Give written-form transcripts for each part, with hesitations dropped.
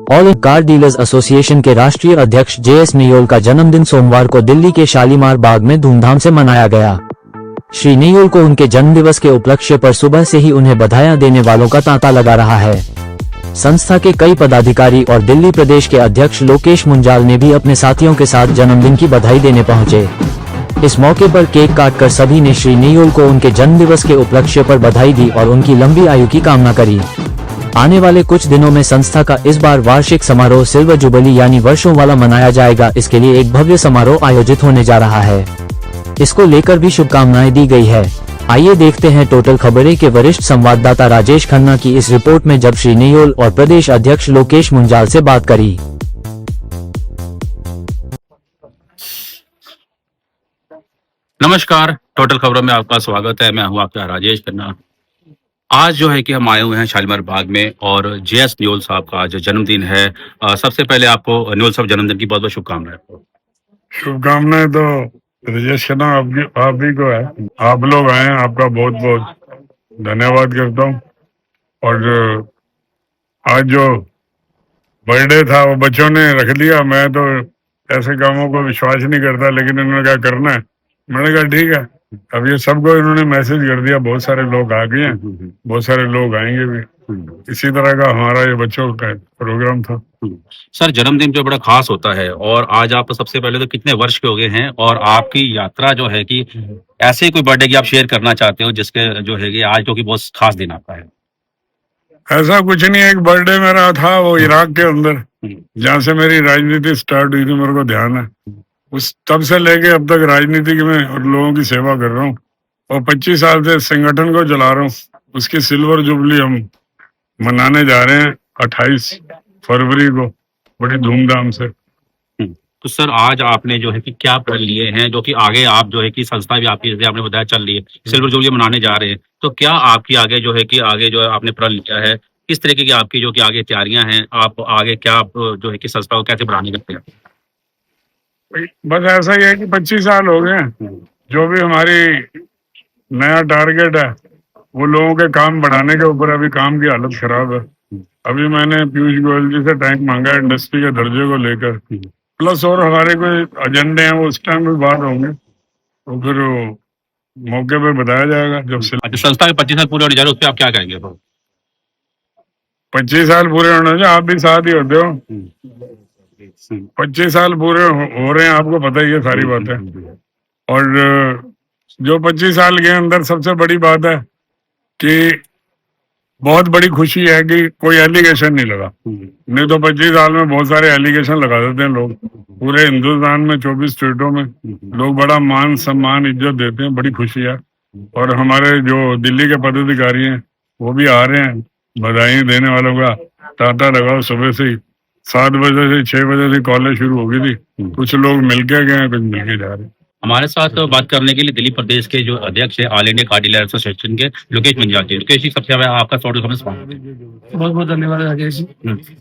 All car dealers association के राष्ट्रीय अध्यक्ष जेएस नियोल का जन्मदिन सोमवार को दिल्ली के शालीमार बाग में धूमधाम से मनाया गया। श्री नियोल को उनके जन्मदिवस के उपलक्ष्य पर सुबह से ही उन्हें बधाइयां देने वालों का तांता लगा रहा है। संस्था के कई पदाधिकारी और दिल्ली प्रदेश के अध्यक्ष लोकेश मुंजाल ने भी अपने साथियों के साथ जन्मदिन की बधाई देने पहुंचे। इस मौके पर केक काटकर सभी ने श्री नियोल को उनके जन्मदिवस के उपलक्ष्य पर बधाई दी और उनकी लंबी आयु की कामना करी। आने वाले कुछ दिनों में संस्था का इस बार वार्षिक समारोह सिल्वर जुबली यानी वर्षों वाला मनाया जाएगा। इसके लिए एक भव्य समारोह आयोजित होने जा रहा है। इसको लेकर भी शुभकामनाएं दी गई है। आइए देखते हैं टोटल खबरें के वरिष्ठ संवाददाता राजेश खन्ना की इस रिपोर्ट में, जब श्री नियोल और प्रदेश अध्यक्ष लोकेश मुंजाल से बात करी। नमस्कार, टोटल खबरों में आपका स्वागत है। मैं हूं आपका राजेश खन्ना। आज जो है कि हम आए हुए हैं शालीमार बाग में और जेएस नियोल साहब का आज जन्मदिन है। सबसे पहले आपको नियोल साहब जन्मदिन की बहुत बहुत शुभकामनाएं। शुभकामनाएं तो राजेश खन्ना आप भी को है। आप लोग आए हैं, आपका बहुत बहुत धन्यवाद करता हूँ। और आज जो बर्थडे था वो बच्चों ने रख लिया। मैं तो ऐसे कामों को विश्वास नहीं करता, लेकिन इन्होंने क्या करना है, मैंने कहा ठीक है। अब ये सबको इन्होंने मैसेज कर दिया, बहुत सारे लोग आ गए हैं, बहुत सारे लोग आएंगे भी। इसी तरह का हमारा ये बच्चों का प्रोग्राम था। सर, जन्मदिन जो बड़ा खास होता है, और आज आप सबसे पहले तो कितने वर्ष के हो गए हैं और आपकी यात्रा जो है कि ऐसे कोई बर्थडे की आप शेयर करना चाहते हो जिसके जो है कि आज जो कि बहुत खास दिन आपका है? ऐसा कुछ नहीं, एक बर्थडे मेरा था वो इराक के अंदर, जहाँ से मेरी राजनीति स्टार्ट हुई थी, मेरे को ध्यान है। उस तब से लेके अब तक राजनीति में और लोगों की सेवा कर रहा हूँ और 25 साल से संगठन को चला रहा हूँ। उसकी सिल्वर जुबली हम मनाने जा रहे हैं 28 फरवरी को बड़ी धूमधाम से। तो सर, आज आपने जो है कि क्या प्रण लिए हैं जो कि आगे आप जो है कि संस्था भी आपकी, जैसे आपने बताया, चल रही है, सिल्वर जुबली मनाने जा रहे हैं, तो क्या आपकी आगे जो है कि आगे जो है आपने प्रण लिया है, किस तरीके की आपकी जो कि आगे तैयारियां हैं, आप आगे क्या जो है कि संस्था को कैसे बढ़ाने लगते हैं? बस ऐसा ही है कि 25 साल हो गए हैं। जो भी हमारी नया टारगेट है वो लोगों के काम बढ़ाने के ऊपर। अभी काम की हालत खराब है। अभी मैंने पीयूष गोयल जी से टैंक मांगा है इंडस्ट्री के दर्जे को लेकर, प्लस और हमारे कोई एजेंडे हैं, वो उस टाइम भी बात होंगे, तो फिर मौके पे बताया जाएगा जब से। संस्था के 25 साल पूरे होने जा रहे हैं, उस पर आप क्या कहेंगे? 25 साल पूरे होने चाहिए, आप भी साथ ही होते हो। 25 साल पूरे हो रहे हैं, आपको पता ही है सारी बातें। और जो 25 साल के अंदर सबसे बड़ी बात है कि बहुत बड़ी खुशी है कि कोई एलिगेशन नहीं लगा। नहीं तो 25 साल में बहुत सारे एलिगेशन लगा देते हैं लोग। पूरे हिंदुस्तान में 24 स्टेटों में लोग बड़ा मान सम्मान इज्जत देते हैं, बड़ी खुशी है। और हमारे जो दिल्ली के पदाधिकारी हैं वो भी आ रहे हैं। बधाई देने वालों का तांता लगाओ। सुबह से ही 7 बजे से 6 बजे से कॉलेज शुरू हो गई थी। कुछ लोग मिलके गए हैं, कुछ मिलके जा रहे हैं। हमारे साथ बात करने के लिए दिल्ली प्रदेश के जो अध्यक्ष है all India car dealer association के लोकेश मुंजाल जी। लोकेश जी, सबसे पहले आपका बहुत बहुत धन्यवाद राजेश जी।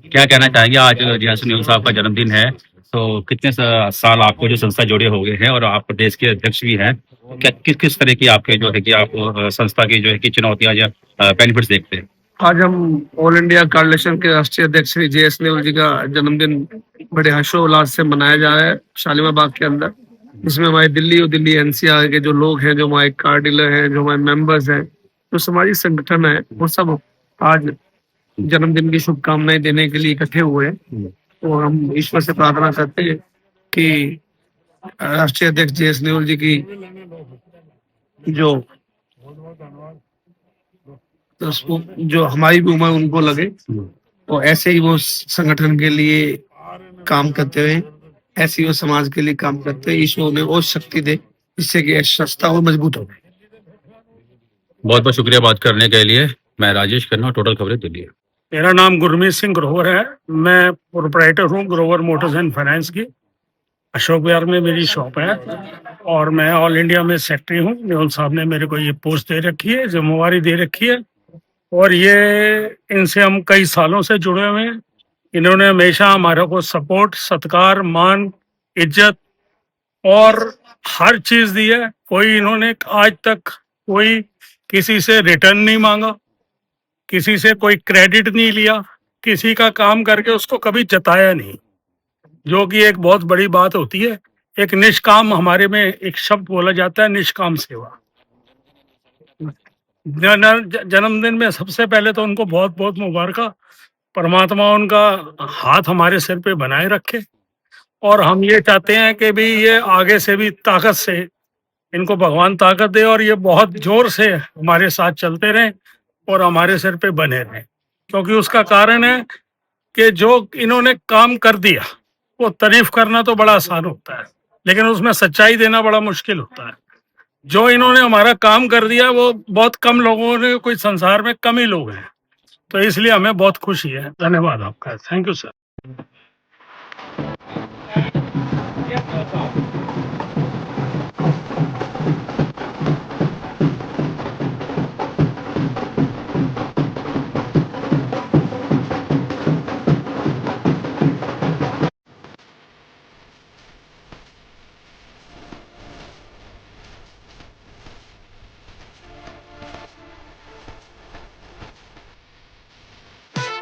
क्या कहना चाहेंगे? आज जेएस नियोल साहब का जन्मदिन है, तो कितने साल आपको जो संस्था जोड़े हो गए हैं और आप प्रदेश के अध्यक्ष भी हैं, क्या किस तरह की आपके जो है कि आप संस्था की जो है कि चुनौतियां या बेनिफिट्स देखते हैं? आज हम ऑल इंडिया कार्लेशन के राष्ट्रीय अध्यक्ष श्री जेएस नियोल जी का जन्मदिन बड़े हर्षोल्लास से मनाया जा रहा है शालीमार बाग के अंदर। इसमें हमारे दिल्ली और दिल्ली एनसीआर के जो लोग हैं, जो हमारे कार डीलर हैं, जो हमारे मेंबर्स हैं, जो सामाजिक संगठन है, वो सब आज जन्मदिन की शुभकामनाएं देने के लिए इकट्ठे हुए हैं। तो हम ईश्वर से प्रार्थना करते हैं कि राष्ट्रीय अध्यक्ष जेएस नियोल जी की जो हमारी भी उम्र उनको लगे और ऐसे ही वो संगठन के लिए काम करते हुए, ऐसे ही वो समाज के लिए काम करते हैं। ईश्वर उन्हें और शक्ति दे जिससे कि संस्था और मजबूत हो। बहुत बहुत शुक्रिया बात करने के लिए। मैं राजेश खन्ना, टोटल खबरें दिल्ली। मेरा नाम गुरमीत सिंह ग्रोवर है। मैं प्रोप्राइटर हूँ ग्रोवर मोटर्स एंड फाइनेंस की। अशोक विहार में मेरी शॉप है और मैं ऑल इंडिया में सेक्रेटरी हूँ। नियोल साहब ने मेरे को ये पोस्ट दे रखी है, जिम्मेवारी दे रखी है, और ये इनसे हम कई सालों से जुड़े हुए हैं। इन्होंने हमेशा हमारे को सपोर्ट, सत्कार, मान, इज्जत और हर चीज दी है। कोई इन्होंने आज तक कोई किसी से रिटर्न नहीं मांगा, किसी से कोई क्रेडिट नहीं लिया, किसी का काम करके उसको कभी जताया नहीं, जो कि एक बहुत बड़ी बात होती है। एक निष्काम, हमारे में एक शब्द बोला जाता है, निष्काम सेवा। जन्मदिन में सबसे पहले तो उनको बहुत बहुत मुबारक। परमात्मा उनका हाथ हमारे सिर पे बनाए रखे, और हम ये चाहते हैं कि भी ये आगे से भी ताकत से इनको भगवान ताकत दे, और ये बहुत जोर से हमारे साथ चलते रहें और हमारे सिर पे बने रहें। क्योंकि उसका कारण है कि जो इन्होंने काम कर दिया, वो तारीफ करना तो बड़ा आसान होता है, लेकिन उसमें सच्चाई देना बड़ा मुश्किल होता है। जो इन्होंने हमारा काम कर दिया वो बहुत कम लोगों ने, कोई संसार में कम ही लोग हैं, तो इसलिए हमें बहुत खुशी है। धन्यवाद आपका, थैंक यू सर।